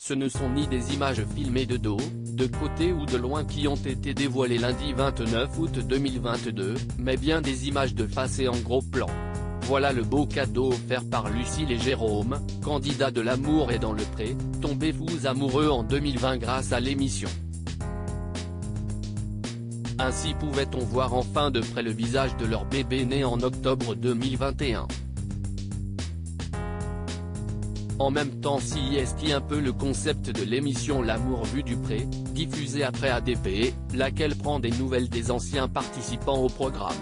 Ce ne sont ni des images filmées de dos, de côté ou de loin qui ont été dévoilées lundi 29 août 2022, mais bien des images de face et en gros plan. Voilà le beau cadeau offert par Lucille et Jérôme, candidats de l'amour et dans le pré, tombés fous amoureux en 2020 grâce à l'émission. Ainsi pouvait-on voir enfin de près le visage de leur bébé né en octobre 2021. En même temps s'y est un peu le concept de l'émission L'amour vu du pré, diffusée après ADP, laquelle prend des nouvelles des anciens participants au programme.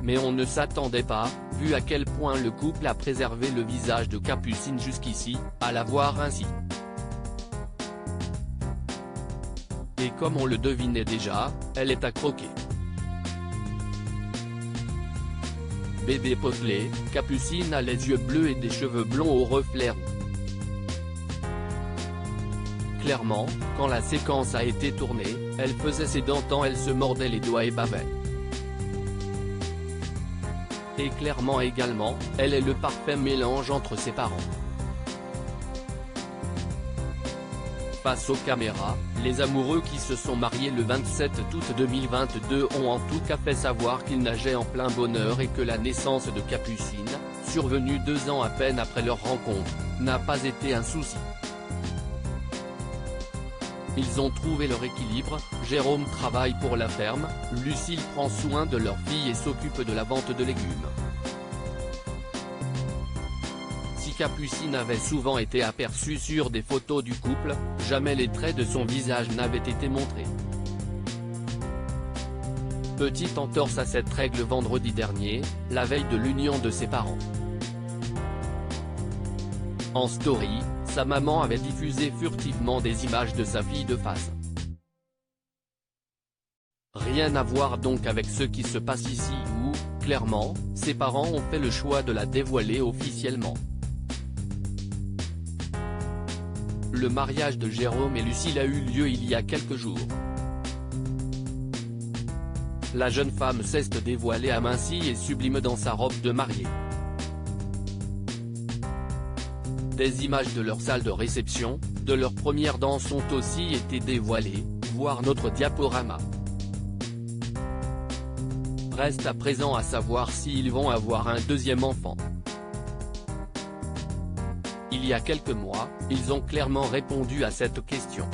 Mais on ne s'attendait pas, vu à quel point le couple a préservé le visage de Capucine jusqu'ici, à la voir ainsi. Et comme on le devinait déjà, elle est à croquer. Bébé potelé, Capucine a les yeux bleus et des cheveux blonds au reflet roux. Clairement, quand la séquence a été tournée, elle faisait ses dents tant elle se mordait les doigts et bavait. Et clairement également, elle est le parfait mélange entre ses parents. Face aux caméras, les amoureux qui se sont mariés le 27 août 2022 ont en tout cas fait savoir qu'ils nageaient en plein bonheur et que la naissance de Capucine, survenue 2 ans à peine après leur rencontre, n'a pas été un souci. Ils ont trouvé leur équilibre, Jérôme travaille pour la ferme, Lucille prend soin de leur fille et s'occupe de la vente de légumes. Si Capucine avait souvent été aperçue sur des photos du couple, jamais les traits de son visage n'avaient été montrés. Petite entorse à cette règle vendredi dernier, la veille de l'union de ses parents. En story, sa maman avait diffusé furtivement des images de sa fille de face. Rien à voir donc avec ce qui se passe ici où, clairement, ses parents ont fait le choix de la dévoiler officiellement. Le mariage de Jérôme et Lucille a eu lieu il y a quelques jours. La jeune femme s'est dévoilée amincie et sublime dans sa robe de mariée. Des images de leur salle de réception, de leur première danse ont aussi été dévoilées, voir notre diaporama. Reste à présent à savoir s'ils vont avoir un deuxième enfant. Il y a quelques mois, ils ont clairement répondu à cette question.